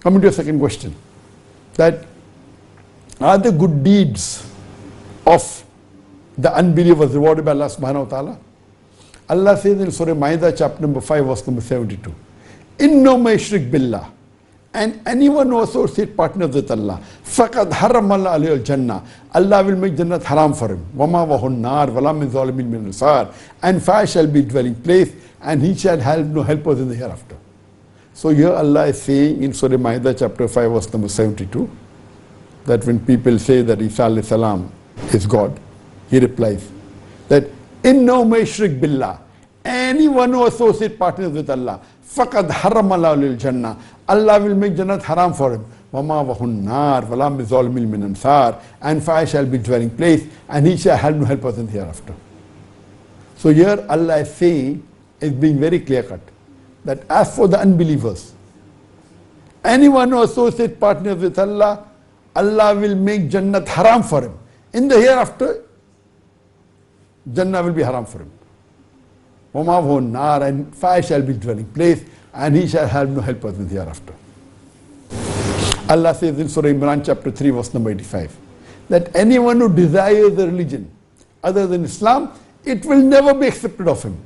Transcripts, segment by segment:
Coming to your second question, that are the good deeds of the unbelievers rewarded by Allah subhanahu wa ta'ala? Allah says in Surah Ma'idah chapter number 5 verse number 72, Inno ma yushrik billah, and anyone who associates partners with Allah, faqad haram Allah alayhi al-jannah, Allah will make Jannat haram for him. Wama wahun nar, wala min zalimin min ansar, and fire shall be dwelling place, and he shall have no helpers in the hereafter. So here Allah is saying in Surah Ma'idah chapter 5 verse number 72, that when people say that Isa alayhi salam is God, he replies that Inno ma yushrik billah, anyone who associates partners with Allah, faqad haram Allah alayhi al-jannah, Allah will make Jannat haram for him. Wama wahun nar, wala min zalimin min ansar, and fire shall be dwelling place, and he shall have no helpers in the hereafter. So here Allah is saying, is being very clear cut, that as for the unbelievers, anyone who associates partners with Allah, Allah will make Jannat haram for him. In the hereafter, Jannah will be haram for him. Wama wahun nar, and fire shall be dwelling place, and he shall have no helpers in the hereafter. Allah says in Surah Imran chapter 3 verse number 85, that anyone who desires a religion other than Islam, it will never be accepted of him.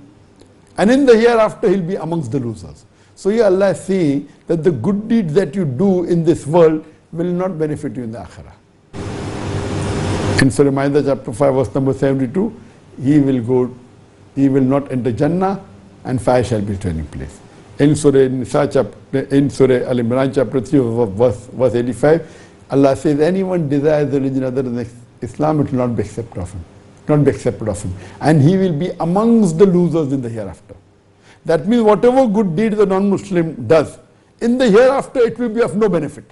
And in the hereafter, he'll be amongst the losers. So here Allah is saying that the good deeds that you do in this world will not benefit you in the akhirah. In Surah Ma'idah chapter 5 verse number 72, he will not enter Jannah, and fire shall be his dwelling place. In Surah Al-Imran chapter 3 verse 85, Allah says anyone desires a religion other than Islam, it will not be accepted of him. And he will be amongst the losers in the hereafter. That means whatever good deed the non-Muslim does, in the hereafter it will be of no benefit.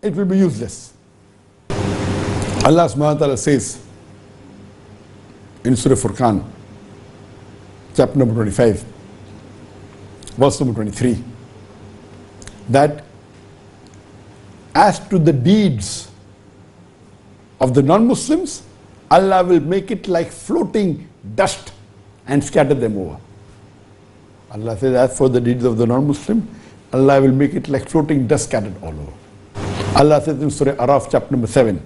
It will be useless. Allah subhanahu wa ta'ala says in Surah Furqan, chapter number 25, verse number 23, that as to the deeds of the non-Muslims, Allah will make it like floating dust and scatter them over. Allah says, as for the deeds of the non-Muslim, Allah will make it like floating dust scattered all over. Allah says in Surah Araf chapter number 7,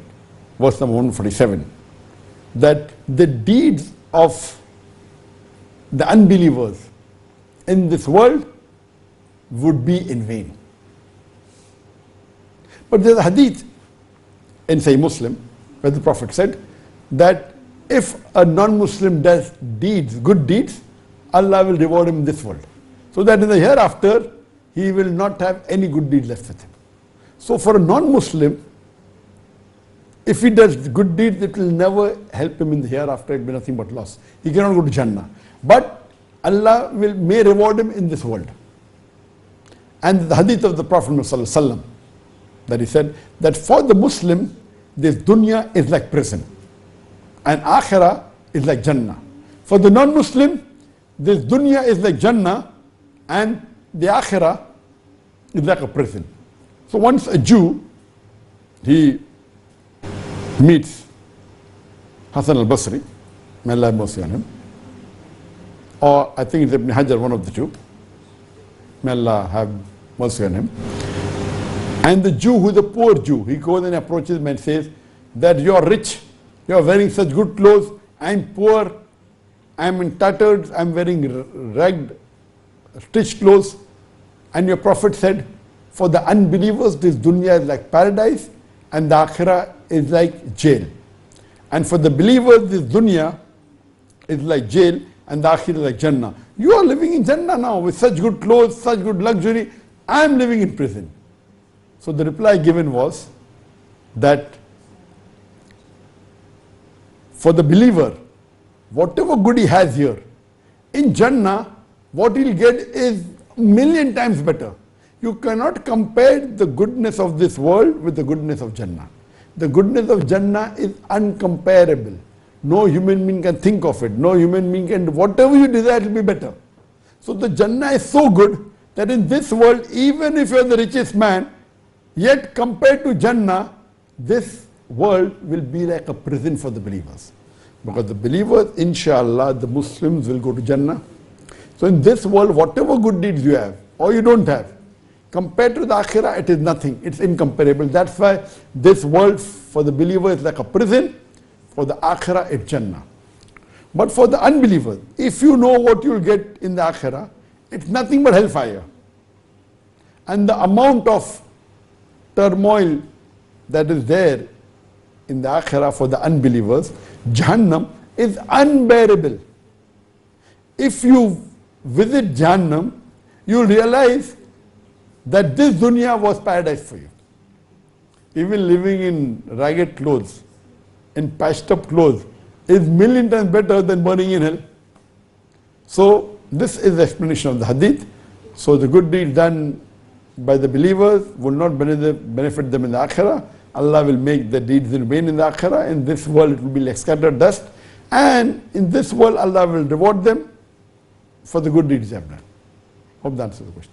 verse number 147, that the deeds of the unbelievers in this world would be in vain. But there's a hadith in Sahih Muslim where the Prophet said that if a non-Muslim does deeds, good deeds, Allah will reward him in this world. So that in the hereafter, he will not have any good deeds left with him. So for a non-Muslim, if he does good deeds, it will never help him in the hereafter, it will be nothing but loss. He cannot go to Jannah. But Allah may reward him in this world. And the hadith of the Prophet ﷺ, that he said that for the Muslim, this dunya is like prison, and akhirah is like Jannah. For the non-Muslim, this dunya is like Jannah, and the akhirah is like a prison. So once a Jew, he meets Hassan al-Basri, may Allah have mercy on him, or I think it's Ibn Hajar, one of the two, may Allah have mercy on him. And the Jew, who is a poor Jew, he goes and approaches him and says that you are rich, you are wearing such good clothes, I am poor, I am in tatters, I am wearing ragged, stitched clothes. And your Prophet said, for the unbelievers, this dunya is like paradise, and the akhirah is like jail. And for the believers, this dunya is like jail, and the akhirah is like Jannah. You are living in Jannah now with such good clothes, such good luxury. I am living in prison. So the reply given was that for the believer, whatever good he has here, in Jannah, what he'll get is a million times better. You cannot compare the goodness of this world with the goodness of Jannah. The goodness of Jannah is uncomparable. No human being can think of it. No human being can, whatever you desire will be better. So the Jannah is so good that in this world, even if you are the richest man, yet compared to Jannah, this world will be like a prison for the believers. Because the believers, inshallah, the Muslims will go to Jannah. So in this world, whatever good deeds you have, or you don't have, Compared to the akhirah, it is nothing. It's incomparable. That's why this world for the believer is like a prison. For the akhirah, it's Jannah. But for the unbeliever, if you know what you'll get in the akhirah, it's nothing but hellfire. And the amount of turmoil that is there in the akhirah for the unbelievers, Jahannam, is unbearable. If you visit Jahannam, you'll realize that this dunya was paradise for you. Even living in ragged clothes, in patched up clothes, is million times better than burning in hell. So this is the explanation of the hadith. So the good deeds done by the believers will not benefit them in the akhirah. Allah will make the deeds remain in the akhirah. In this world it will be like scattered dust. And in this world Allah will reward them for the good deeds they have done. Hope that answers the question.